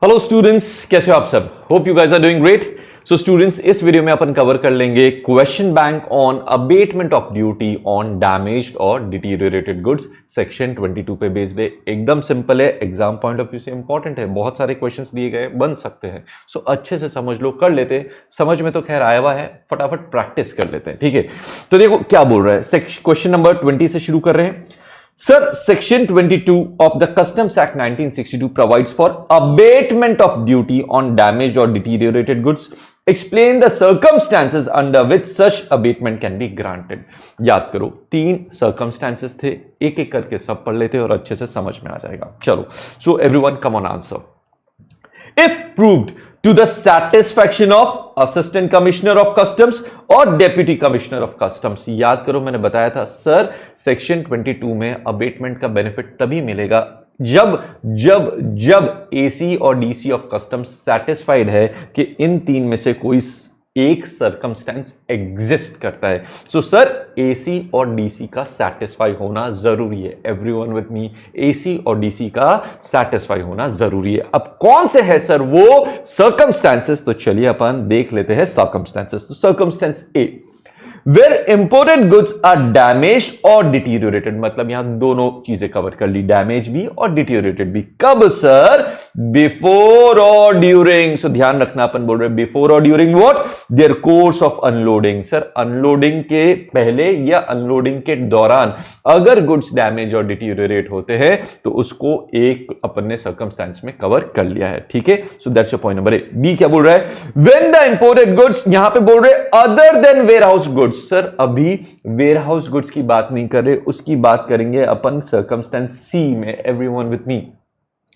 Hello students, कैसे हो आप सब? Hope you guys are doing great. So students, इस वीडियो में अपन कवर कर लेंगे question bank on abatement of duty on damaged और डिटीरियोरेटेड गुड्स, सेक्शन 22 पे बेस्ड है। एकदम सिंपल है, एग्जाम पॉइंट ऑफ व्यू से इंपॉर्टेंट है। बहुत सारे क्वेश्चंस दिए गए, बन सकते हैं। सो अच्छे से समझ लो, कर लेते हैं। समझ में तो खैर आया हुआ है, फटाफट प्रैक्टिस कर लेते हैं, ठीक है? तो देखो क्या बोल रहा है, क्वेश्चन नंबर 20 से शुरू कर रहे हैं। Sir, Section 22 of the Customs Act 1962 provides for abatement of duty on damaged or deteriorated goods. Explain the circumstances under which such abatement can be granted. याद करो, 3 circumstances थे, एक एक करके सब पढ़ लेते और अच्छे से समझ में आ जाएगा। चलो, so everyone come on answer. If proved to the satisfaction of Assistant Commissioner of Customs और Deputy Commissioner of Customs, याद करो मैंने बताया था सर, सेक्शन 22 में अबेटमेंट का बेनिफिट तभी मिलेगा जब जब जब एसी और डीसी ऑफ कस्टम्स सेटिस्फाइड है कि इन 3 में से कोई एक सर्कमस्टेंस एग्जिस्ट करता है। सो सर, एसी और डीसी का सेटिस्फाई होना जरूरी है। एवरीवन विद मी, एसी और डीसी का सेटिस्फाई होना जरूरी है। अब कौन से है सर वो सर्कमस्टेंसेस? तो चलिए अपन देख लेते हैं सर्कमस्टेंसेस। तो circumstance A, Where imported goods are damaged और deteriorated, मतलब यहां दोनों चीजें कवर कर ली, डैमेज भी और डिटीरियोरेटेड भी। कब सर? बिफोर और ड्यूरिंग। सो ध्यान रखना, अपन बोल रहे हैं बिफोर और during what? Their course of unloading. Sir, unloading के पहले या अनलोडिंग के दौरान अगर गुड्स डैमेज और डिटीरियोरेट होते हैं तो उसको एक अपन ने सर्कमस्टेंस में कवर कर लिया है, ठीक है? So that's your point number A. B क्या बोल रहा है? When the imported goods, यहां पे बोल रहे other than warehouse goods. Sir, अभी वेयरहाउस गुड्स की बात नहीं कर रहे, उसकी बात करेंगे अपन सर्कमस्टेंस सी में। Everyone with me,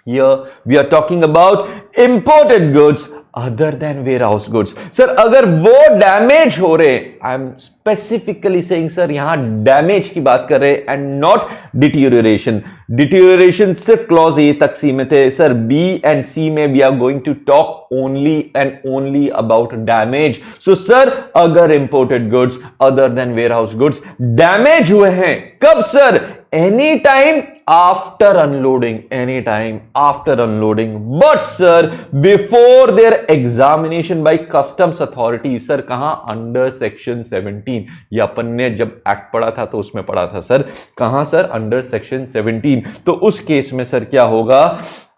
here we are talking about imported goods other than warehouse goods. Sir, अगर वो डैमेज हो रहे, I am specifically saying sir, यहां डैमेज की बात कर रहे एंड नॉट डिटीरियोरेशन। डिटीरियोरेशन सिर्फ क्लॉज ए तक सीमित है सर। बी एंड सी में we are going to talk only and only about damage. So sir, अगर imported goods other than warehouse goods damage हुए हैं, कब sir? Any time after unloading, any time after unloading, but sir before their examination by customs authority. Sir, कहां? Under section 17। ये अपन ने जब act पढ़ा था तो उसमें पढ़ा था सर। कहां सर? Under section 17। तो उस केस में सर क्या होगा?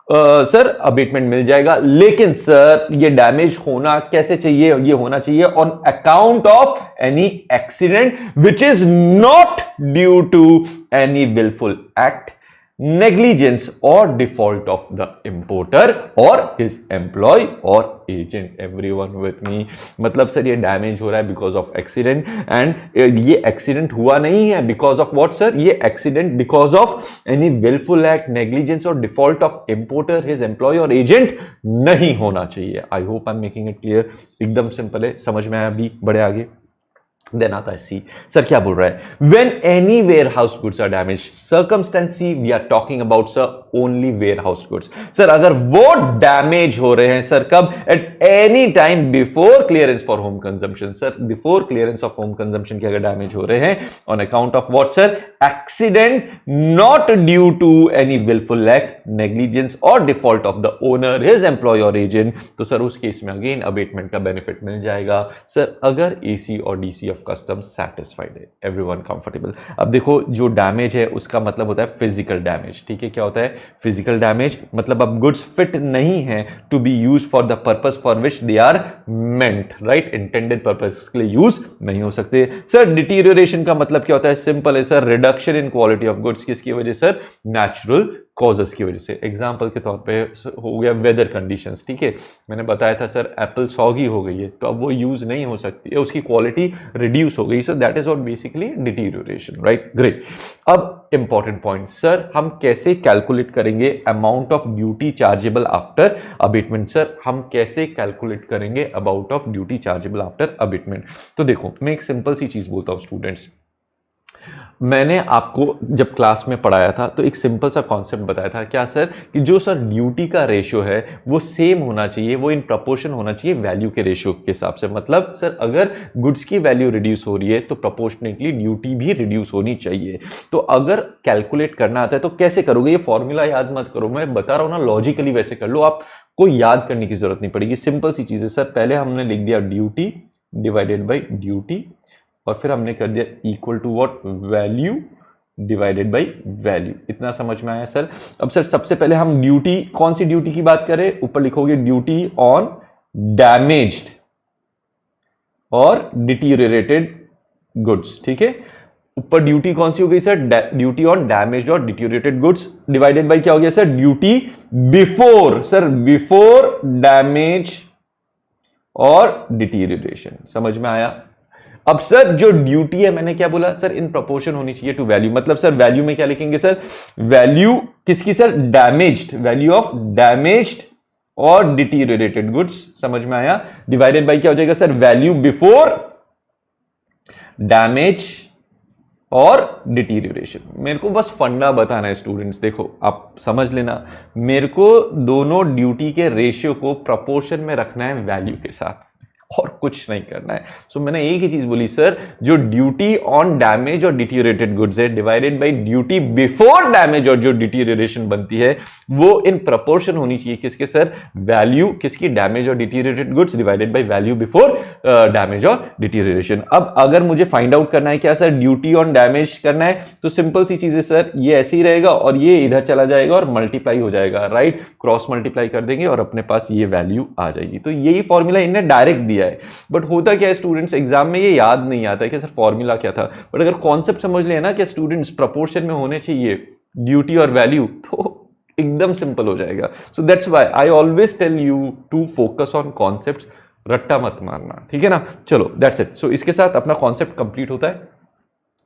सर, अबेटमेंट मिल जाएगा, लेकिन सर ये डैमेज होना कैसे चाहिए? ये होना चाहिए on account of any accident which is not due to any wilful act, negligence or default of the importer or his employee or agent. Everyone with me, मतलब सर ये डैमेज हो रहा है बिकॉज ऑफ एक्सीडेंट, एंड ये accident हुआ नहीं है because of what sir? ये accident because of any wilful act, negligence और default of importer, his employ और एजेंट नहीं होना चाहिए। I hope I am making it clear. एकदम सिंपल है, समझ में आया? भी बड़े आगे देन आता है सी। सर क्या बोल रहा है? When any warehouse goods are damaged, circumstance C, we are talking about sir only warehouse goods. Sir, अगर वो डैमेज हो रहे हैं सर, कब? At any time before clearance for home consumption. Sir, before clearance of home consumption के अगर damage हो रहे हैं on account of what sir? Accident not due to any willful act, negligence or default of the owner, his employee or agent, तो sir उस case में again abetment का benefit मिल जाएगा सर, अगर एसी और डीसी कस्टम सेटिस्फाइड है। Everyone comfortable? अब देखो, जो डैमेज है उसका मतलब होता है फिजिकल डैमेज, ठीक है? क्या होता है फिजिकल डैमेज? मतलब अब गुड्स फिट नहीं है to be use for the purpose for which they are meant, right? Intended purpose के लिए यूज नहीं हो सकते। सर, डिटीरियोरेशन का मतलब क्या होता है? सिंपल है sir, reduction in quality of goods. किसकी वजह सर? नेचुरल कॉजेस की वजह से। एग्जाम्पल के तौर पे हो गया वेदर कंडीशंस, ठीक है? मैंने बताया था सर, एप्पल सॉगी हो गई है तो अब वो यूज नहीं हो सकती है, उसकी क्वालिटी रिड्यूस हो गई। So that is what basically deterioration, right? Great. अब इंपॉर्टेंट पॉइंट सर, हम कैसे कैलकुलेट करेंगे amount of duty chargeable after abatement? Sir, हम कैसे कैलकुलेट करेंगे amount of duty chargeable after abatement? तो देखो, मैं एक सिंपल सी चीज बोलता हूं स्टूडेंट्स, मैंने आपको जब क्लास में पढ़ाया था तो एक सिंपल सा कॉन्सेप्ट बताया था, क्या सर, कि जो सर ड्यूटी का रेशियो है वो सेम होना चाहिए, वो इन प्रपोर्शन होना चाहिए वैल्यू के रेशियो के हिसाब से। मतलब सर अगर गुड्स की वैल्यू रिड्यूस हो रही है तो प्रपोर्शनेटली ड्यूटी भी रिड्यूस होनी चाहिए। तो अगर कैलकुलेट करना आता है तो कैसे करोगे, ये फॉर्मूला याद मत करो, मैं बता रहा हूं ना, लॉजिकली वैसे कर लो, आपको याद करने की जरूरत नहीं पड़ेगी, सिंपल सी चीज है सर। पहले हमने लिख दिया ड्यूटी डिवाइडेड बाई ड्यूटी, और फिर हमने कर दिया equal to what, value divided by value. इतना समझ में आया सर? अब सर सबसे पहले हम ड्यूटी, कौन सी ड्यूटी की बात करें, ऊपर लिखोगे ड्यूटी ऑन डैमेज्ड और डिटीरियरेटेड गुड्स, ठीक है। ऊपर ड्यूटी कौन सी हो गई सर, ड्यूटी ऑन डैमेज्ड और डिटीरियरेटेड गुड्स, डिवाइडेड बाय क्या हो गया sir, duty before, sir before damage और डिटीरियरेशन। समझ में आया? अब सर जो ड्यूटी है, मैंने क्या बोला सर, इन प्रोपोर्शन होनी चाहिए टू वैल्यू। मतलब सर वैल्यू में क्या लिखेंगे सर, वैल्यू किसकी sir, damaged, value of damaged और डिटीरियरेटेड गुड्स। समझ में आया? डिवाइडेड बाय क्या हो जाएगा सर, वैल्यू बिफोर डैमेज और डिटीरियरेशन। मेरे को बस फंडा बताना है स्टूडेंट्स, देखो आप समझ लेना, मेरे को दोनों ड्यूटी के रेशियो को प्रोपोर्शन में रखना है वैल्यू के साथ, और कुछ नहीं करना है। सो मैंने एक ही चीज बोली सर, जो ड्यूटी ऑन डैमेज और डिटीरियरेटेड गुड्स है divided by duty before damage और जो डिटीरियरेशन बनती है वो इन प्रोपोर्शन होनी चाहिए किसके सर, वैल्यू किसकी, डैमेज और deteriorated goods divided by value before damage और डिटीरियरेशन। अब अगर मुझे फाइंड आउट करना है क्या सर, ड्यूटी ऑन डैमेज करना है, तो सिंपल सी चीज है सर, ये ऐसे ही रहेगा और ये इधर चला जाएगा और मल्टीप्लाई हो जाएगा, राइट, क्रॉस मल्टीप्लाई कर देंगे और अपने पास ये वैल्यू आ जाएगी। तो यही फॉर्मूला इन्हें डायरेक्ट दिया है। बट होता क्या है स्टूडेंट्स, एग्जाम में ये याद नहीं आता है कि सर फॉर्मूला क्या था। बट अगर कॉन्सेप्ट समझ लें ना कि स्टूडेंट्स प्रपोर्शन में होने चाहिए ड्यूटी और वैल्यू, तो एकदम सिंपल हो जाएगा। So that's why I always tell you to focus on concepts, रट्टा मत मारना, ठीक है ना। चलो दैट्स इट। सो इसके साथ अपना कॉन्सेप्ट कंप्लीट होता है,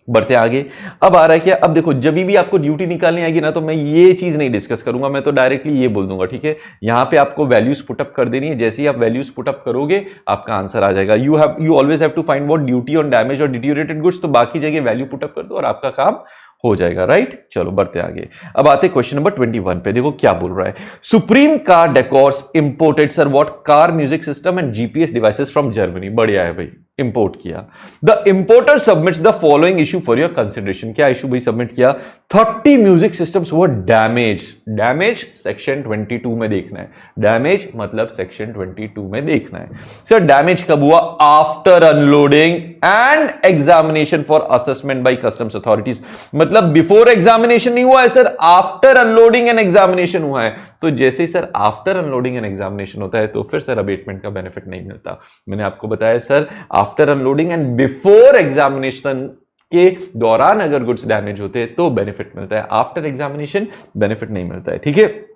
बढ़ते आगे। अब आ रहा है क्या, अब देखो जब भी आपको ड्यूटी निकालनी आएगी ना, तो मैं ये चीज नहीं डिस्कस करूंगा, मैं तो डायरेक्टली ये बोल दूंगा, ठीक है। यहां पे आपको वैल्यूज पुटअप कर देनी है, जैसे ही आप वैल्यूज पुटअप करोगे आपका आंसर आ जाएगा। You always have to find what duty on damage और डिटीरियरेटेड गुड्स, तो बाकी जगह वैल्यू पुटअप कर दो और आपका काम हो जाएगा, राइट। चलो बढ़ते आगे। अब आते क्वेश्चन नंबर 21 पे, देखो क्या बोल रहा है। Supreme car decors imported sir what, car music system and GPS devices from Germany. बढ़िया है भाई, इंपोर्ट किया। The importer submits the following issue for your consideration. क्या इशू भाई सबमिट किया, 30 म्यूजिक सिस्टम्स वर डैमेज। डैमेज सेक्शन 22 में देखना है, डैमेज मतलब सेक्शन 22 में देखना है। सर डैमेज कब हुआ, after unloading and examination for assessment by customs authorities. मतलब बिफोर एग्जामिनेशन नहीं हुआ है sir, after unloading and examination हुआ है। तो जैसे ही sir after unloading and examination होता है तो फिर सर अबेटमेंट का बेनिफिट नहीं मिलता। मैंने आपको बताया sir, after unloading and before examination के दौरान अगर गुड्स डैमेज होते हैं तो बेनिफिट मिलता है, आफ्टर एग्जामिनेशन बेनिफिट नहीं मिलता है, ठीक है।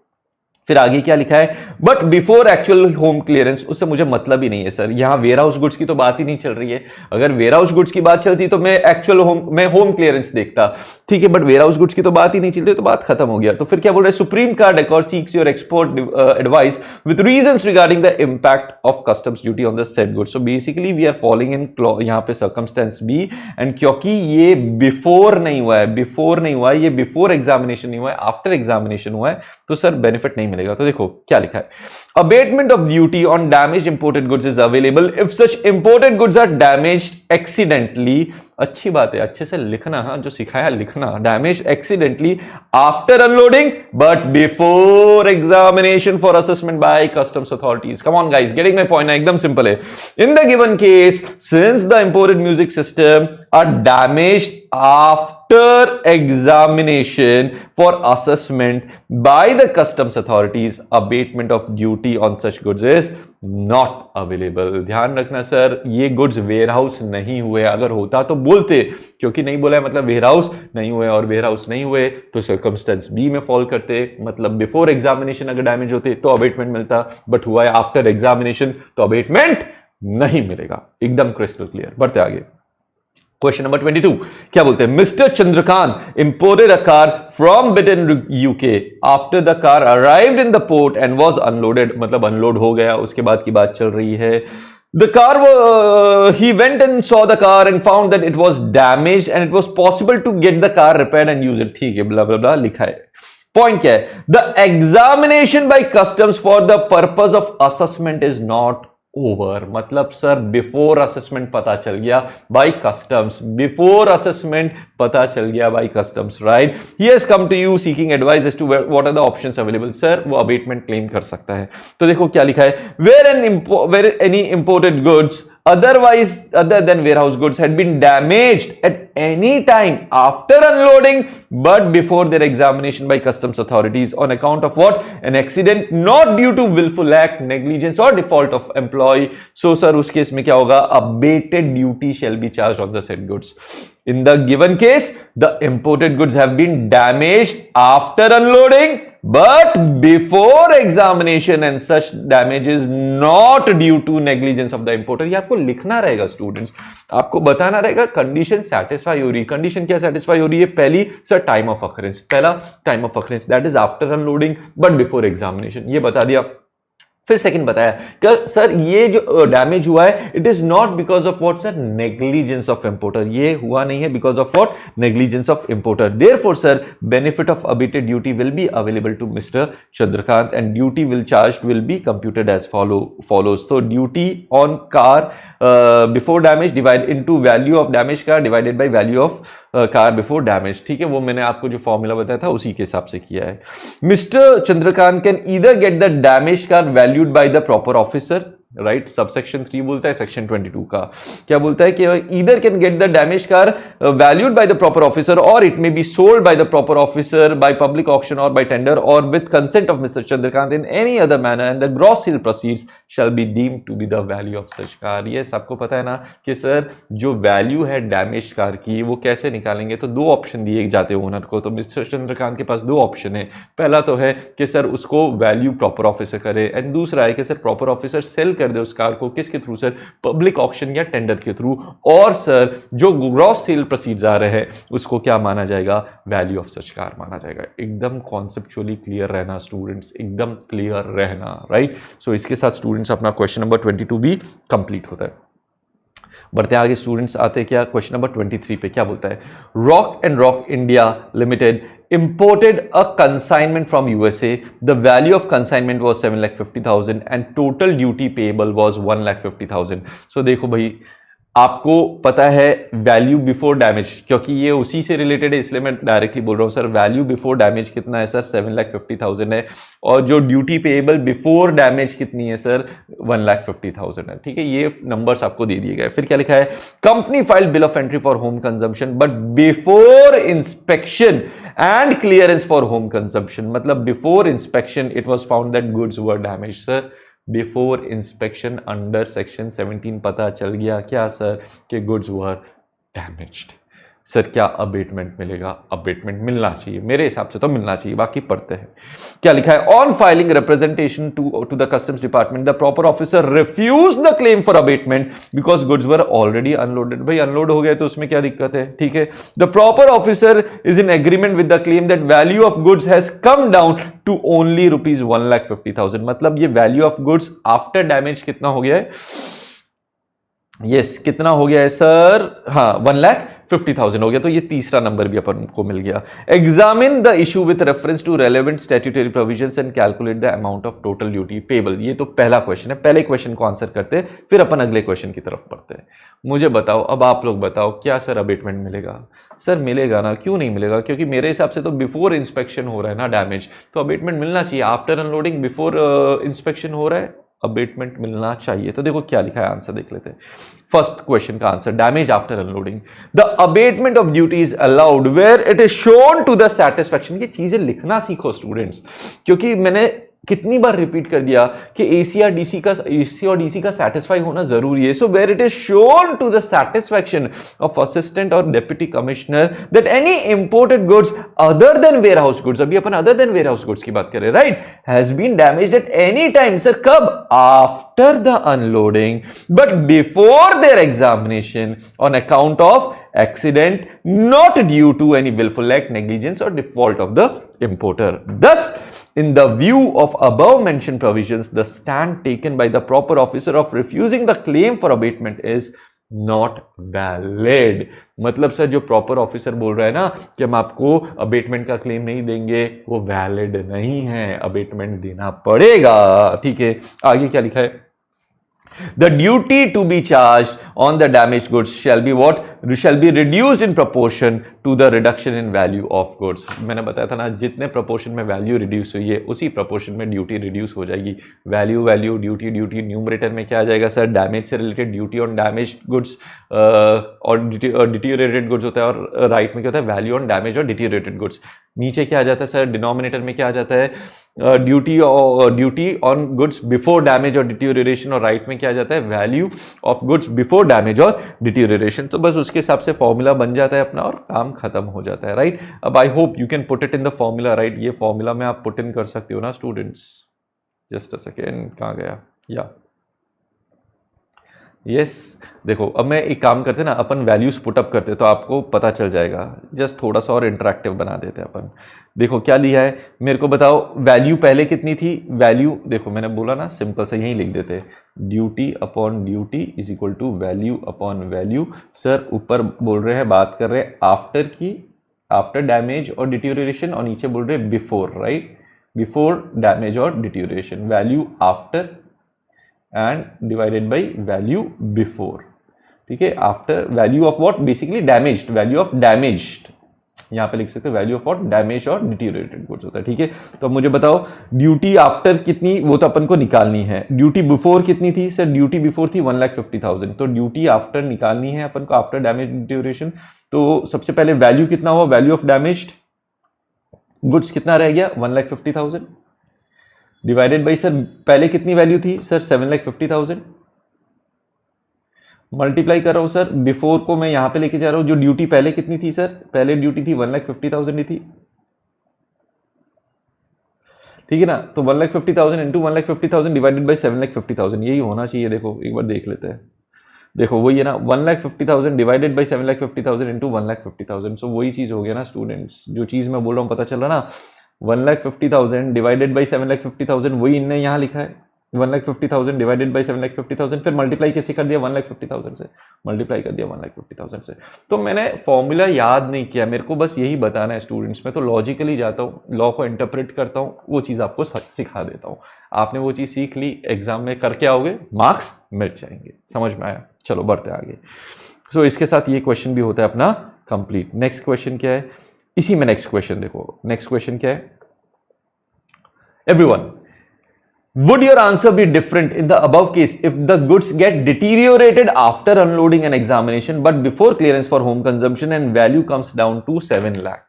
फिर आगे क्या लिखा है, but before actual home clearance, उससे मुझे मतलब ही नहीं है सर। यहां वेयर हाउस गुड्स की तो बात ही नहीं चल रही है। अगर वेयर हाउस गुड्स की बात चलती तो मैं एक्चुअल होम क्लियरेंस देखता, ठीक है, बट वेयर हाउस गुड्स की तो बात ही नहीं चल रही, तो बात खत्म हो गया। तो फिर क्या बोल रहे हैं, Supreme Car Decor seeks your export advice with reasons regarding the impact of customs duty on the said goods. So basically we are following in यहां पे सर्कमस्टेंस बी, एंड क्योंकि ये बिफोर नहीं हुआ है, बिफोर नहीं हुआ है, ये बिफोर एग्जामिनेशन नहीं हुआ है, आफ्टर एग्जामिनेशन हुआ है, तो सर बेनिफिट नहीं मिलेगा। तो देखो क्या लिखा है, abatement of duty on damaged imported goods is available if such imported goods are damaged accidentally। अच्छी बात है, अच्छे से लिखना, हाँ जो सिखाया लिखना, damaged accidentally after unloading but before examination for assessment by customs authorities। Come on guys, getting my point? एकदम सिंपल है। In the given case, since the imported music system are damaged after examination for assessment by the customs authorities, abatement of duty on such goods is not available। ध्यान रखना sir, ये goods ware house नहीं हुए, अगर होता तो बोलते, क्योंकि नहीं बोला है मतलब वेयर हाउस नहीं हुए, और वेयर हाउस नहीं हुए तो सर्कमस्टेंस बी में फॉल करते। मतलब बिफोर एग्जामिनेशन अगर डैमेज होते तो अबेटमेंट मिलता, बट हुआ है आफ्टर एग्जामिनेशन तो अबेटमेंट नहीं मिलेगा। एकदम क्रिस्टल क्लियर। बढ़ते आगे, क्वेश्चन नंबर 22 क्या बोलते हैं, mister Chandrakant imported a car from Britain UK after the car arrived in the port and was unloaded. मतलब अनलोड हो गया, उसके बाद की बात चल रही है। The car, he went and saw the car and found that it was damaged and it was possible to get the car repaired and use it. ठीक है, blah blah blah लिखा है. Point क्या है? The examination by customs for the purpose of assessment is not over. मतलब sir before assessment पता चल गया बाय कस्टम्स, बिफोर असेसमेंट पता चल गया by customs, right. He has come to you seeking advice as to what are the options available. Sir वो abatement claim कर सकता है. तो देखो क्या लिखा है, where any imported goods otherwise other than warehouse goods had been damaged at any time after unloading but before their examination by customs authorities on account of what, an accident not due to willful act, negligence or default of employee. So sir उस case में क्या होगा, abated duty shall be charged on the said goods. In the given case the imported goods have been damaged after unloading but before examination and such damage is not due to negligence of the importer. ये आपको लिखना रहेगा students, आपको बताना रहेगा condition satisfy हो रही है. कंडीशन क्या सेटिस्फाई हो रही है? पहली सर टाइम ऑफ अकरेंस, पहला time of occurrence that is after unloading but before examination, ये बता दिया. फिर सेकंड बताया कि सर ये जो डैमेज हुआ है it is not because of what sir, negligence of importer. ये हुआ नहीं है because of what, negligence of importer. Therefore sir benefit of abated duty will be available to mister Chandrakant and duty will charge will be computed as follows. तो duty on car before damage divide into value of damage car divided by value of car before damage. ठीक है, वो मैंने आपको जो formula बताया था उसी के हिसाब से किया है. Mister Chandrakant can either gate the damage car valued by the proper officer, right. Subsection 3 बोलता है सेक्शन 22 का क्या बोलता है कि either can get the damage car valued by the proper officer और it may be sold by the proper officer by public auction और by tender और with consent of mister Chandrakant in any other manner and the gross sale proceeds shall be deemed to be the value of such car. ये सबको पता है ना कि sir जो value है डैमेज कार की वो कैसे निकालेंगे. तो दो ऑप्शन दिए जाते हैं ओनर को. तो मिस्टर चंद्रकांत के पास दो ऑप्शन है. पहला तो है कि सर उसको वैल्यू प्रॉपर ऑफिसर करे एंड दूसरा है कि सर प्रॉपर ऑफिसर सेल कर दे उस कार को. किसके थ्रू सर, पब्लिक ऑक्शन या टेंडर के थ्रू. और सर जो ग्रॉस सेल प्रोसीड्स आ रहे हैं उसको क्या माना जाएगा, वैल्यू ऑफ सच कार माना जाएगा. एकदम कॉन्सेप्चुअली क्लियर रहना स्टूडेंट्स, एकदम क्लियर रहना, राइट. सो इसके साथ स्टूडेंट्स अपना क्वेश्चन नंबर 22 भी कंप्लीट होता है. बढ़ते आगे स्टूडेंट्स आते क्या क्वेश्चन नंबर 23 पे क्या बोलता है. Rock and rock India limited imported a consignment from USA. The value of consignment was 7,50,000 and total duty payable was 1,50,000. So देखो भाई आपको पता है वैल्यू बिफोर डैमेज, क्योंकि ये उसी से रिलेटेड है इसलिए मैं डायरेक्टली बोल रहा हूँ. सर वैल्यू बिफोर डैमेज कितना है सर, 7,50,000 है. और जो ड्यूटी पेएबल बिफोर डैमेज कितनी है सर, 1,50,000 है. ठीक है, ये नंबर्स आपको दे दिए गए. फिर क्या लिखा है, company file bill of entry for home consumption but before inspection and clearance for home consumption. मतलब before inspection it was found that goods were damage. Sir before inspection under section 17 पता चल गया क्या सर कि goods were damaged. Sir क्या abatement मिलेगा, abatement मिलना चाहिए, मेरे हिसाब से तो मिलना चाहिए. बाकी पढ़ते हैं क्या लिखा है. On filing representation to the customs department the proper officer refuse the claim for abatement because goods were already unloaded. भाई अनलोड हो गए तो उसमें क्या दिक्कत है. ठीक है, the proper officer is in agreement with the claim that value of goods has come down to only rupees 1,50,000. मतलब ये value of goods after damage कितना हो गया है, यस कितना हो गया है सर, हाँ 1,50,000 हो गया. तो ये तीसरा नंबर भी अपन को मिल गया. Examine the issue with reference to relevant statutory provisions and calculate the amount of total duty payable. ये तो पहला क्वेश्चन है. पहले क्वेश्चन को आंसर करते हैं फिर अपन अगले क्वेश्चन की तरफ बढ़ते हैं. मुझे बताओ, अब आप लोग बताओ क्या सर अबेटमेंट मिलेगा. सर मिलेगा ना, क्यों नहीं मिलेगा, क्योंकि मेरे हिसाब से तो बिफोर इंस्पेक्शन हो रहा है ना डैमेज, तो अबेटमेंट मिलना चाहिए. आफ्टर अनलोडिंग बिफोर इंस्पेक्शन हो रहा है, अबेटमेंट मिलना चाहिए. तो देखो क्या लिखा है, आंसर देख लेते हैं. फर्स्ट क्वेश्चन का answer, damage after unloading the abatement of duty is allowed where it is shown to the satisfaction. ये चीजें लिखना सीखो स्टूडेंट्स, क्योंकि मैंने कितनी बार रिपीट कर दिया कि एसी और डीसी का सेटिस्फाई होना जरूरी है. So where it is shown to the satisfaction of assistant और deputy commissioner that any imported goods other than warehouse goods, अभी अपन other than warehouse goods की बात करें, right, has been damaged at any time. Sir कब, after the unloading but before their examination on account of accident not due to any willful act, negligence or default of the importer. Thus In the view of above mentioned provisions, the stand taken by the proper officer of refusing the claim for abatement is not valid. मतलब sir जो proper officer बोल रहा है ना कि हम आपको abetment का क्लेम नहीं देंगे, वो वैलिड नहीं है, अबेटमेंट देना पड़ेगा। ठीक है, आगे क्या लिखा है? The duty to be charged on the damaged goods shall be what? Shall be reduced in proportion to the reduction in value of goods. मैंने बताया था ना, जितने proportion में value reduce हुई है उसी proportion में duty reduce हो जाएगी। value duty न्यूमरेटर में क्या आ जाएगा सर? डैमेज से related duty on damaged goods और deteriorated goods होता है, और राइट में क्या होता है? वैल्यू ऑन डैमेज और डिटीरियोरेटेड गुड्स। नीचे क्या आ जाता है सर? डिनोमिनेटर में क्या आ जाता है? Duty on goods before damage और डिटीरियोरेशन, और राइट में क्या आ जाता है? Value of goods before damage और डिटीरियोरेशन। तो बस उसके हिसाब से फॉर्मूला बन जाता है अपना और काम खत्म हो जाता है, राइट। अब I hope you can put it in the formula, right. ये फॉर्मूला में आप पुट इन कर सकते हो ना स्टूडेंट्स। जस्ट अ सेकेंड, कहाँ गया? या यस देखो, अब मैं एक काम करते ना, अपन वैल्यूज पुटअप करते तो आपको पता चल जाएगा। जस्ट थोड़ा सा और इंटरेक्टिव बना देते अपन। देखो क्या दिया है, मेरे को बताओ वैल्यू पहले कितनी थी? वैल्यू देखो मैंने बोला ना, सिंपल सा यही लिख देते, duty upon duty is equal to value upon value. Sir ऊपर बोल रहे हैं, बात कर रहे हैं आफ्टर की, आफ्टर डैमेज और डिटीरियोरेशन, और नीचे बोल रहे हैं बिफोर, राइट। बिफोर डैमेज और deterioration, value after and divided by value before. ठीक है, after value of what? Basically damaged, value of damaged, यहां पे लिख सकते हैं वैल्यू ऑफ व्हाट? डैमेज और डिटीरियोरेटेड गुड्स होता है। ठीक है, तो अब मुझे बताओ ड्यूटी आफ्टर कितनी, वो तो अपन को निकालनी है। ड्यूटी बिफोर कितनी थी सर? ड्यूटी बिफोर थी 1,50,000, तो ड्यूटी आफ्टर निकालनी है अपन को, आफ्टर डैमेज डिटीरियोरेशन। तो सबसे पहले वैल्यू कितना हुआ? वैल्यू ऑफ डैमेज्ड गुड्स कितना रह गया? 1,50,000 डिवाइडेड बाई, सर पहले कितनी वैल्यू थी सर? 7,50,000 मल्टीप्लाई कर रहा हूं सर, बिफोर को मैं यहां पे लेके जा रहा हूं। जो ड्यूटी पहले कितनी थी सर? पहले ड्यूटी थी 1,50,000 ही थी, ठीक है ना। तो 1,50,000 इंटू 1,50,000 डिवाइडेड बाई 7,50,000, यही होना चाहिए। देखो एक बार देख लेते हैं, देखो वही है ना, 1,50,000 डिवाइडेड बाई 7,50,000 इंटू 1,50,000। सो वही चीज हो गया ना स्टूडेंट्स, जो चीज मैं बोल रहा हूं पता चल रहा ना। 1,50,000 डिवाइडेड बाई 7,50,000, वही इनने यहाँ लिखा है 1,50,000 डिवाइडेड बाई 7,50,000, फिर मल्टीप्लाई कैसे कर दिया? 1,50,000 से मल्टीप्लाई कर दिया 1,50,000 से। तो मैंने फॉर्मूला याद नहीं किया, मेरे को बस यही बताना है स्टूडेंट्स। में तो लॉजिकली जाता हूँ, लॉ को इंटरप्रेट करता हूँ, वो चीज़ आपको सिखा देता हूँ। आपने वो चीज़ सीख ली, एग्जाम में करके आओगे, मार्क्स मिल जाएंगे। समझ में आया? चलो बढ़ते आगे। सो इसके साथ ये क्वेश्चन भी होता है अपना कंप्लीट। नेक्स्ट क्वेश्चन क्या है? इसी में नेक्स्ट क्वेश्चन देखो, नेक्स्ट क्वेश्चन क्या है? Everyone, would your answer be different in the above case if the goods get deteriorated after unloading and examination but before clearance for home consumption and value comes down to 7 lakh?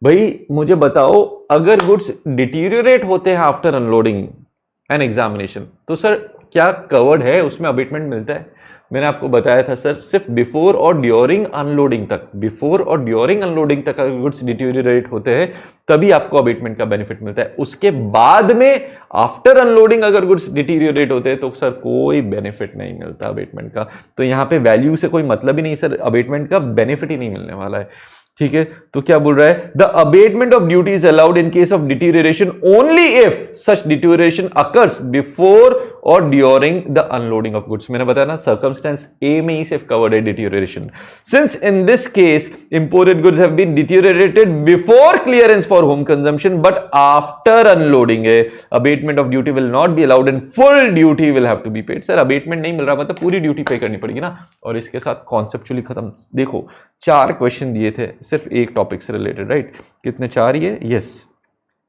भाई मुझे बताओ, अगर goods deteriorate होते हैं after unloading and examination, तो sir क्या covered है, उसमें अबेटमेंट मिलता है? मैंने आपको बताया था सर, सिर्फ बिफोर और ड्यूरिंग अनलोडिंग तक, बिफोर और ड्यूरिंग अनलोडिंग तक अगर गुड्स डिटीरियोरेट होते हैं तभी आपको अबेटमेंट का बेनिफिट मिलता है। उसके बाद में आफ्टर अनलोडिंग अगर गुड्स डिटीरियोरेट होते हैं तो सर कोई बेनिफिट नहीं मिलता अबेटमेंट का। तो यहां पे वैल्यू से कोई मतलब ही नहीं सर, अबेटमेंट का बेनिफिट ही नहीं मिलने वाला है। ठीक है, तो क्या बोल रहा है? The abatement of duty is allowed in case of deterioration only if such deterioration occurs before और during the unloading of goods. मैंने बताया ना, सर्कमस्टेंस ए में ही सिर्फ कवर्ड है deterioration. Since in this case imported goods have been deteriorated before clearance for home consumption but after unloading, abatement of duty will not be allowed and full duty will have to be paid. Sir abatement नहीं मिल रहा मतलब पूरी duty पे करनी पड़ेगी ना। और इसके साथ कॉन्सेप्चुअली खत्म। देखो 4 क्वेश्चन दिए थे सिर्फ एक टॉपिक से रिलेटेड, राइट? कितने? 4 ये, यस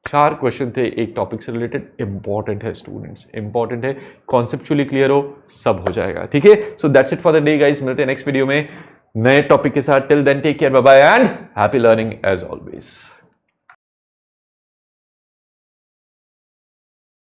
4 क्वेश्चन थे एक टॉपिक से रिलेटेड। इंपॉर्टेंट है स्टूडेंट्स, इंपॉर्टेंट है, कॉन्सेप्चुअली क्लियर हो, सब हो जाएगा। ठीक है, so that's it for the day guys. मिलते हैं नेक्स्ट वीडियो में नए टॉपिक के साथ। Till then take care, bye bye and happy learning as always.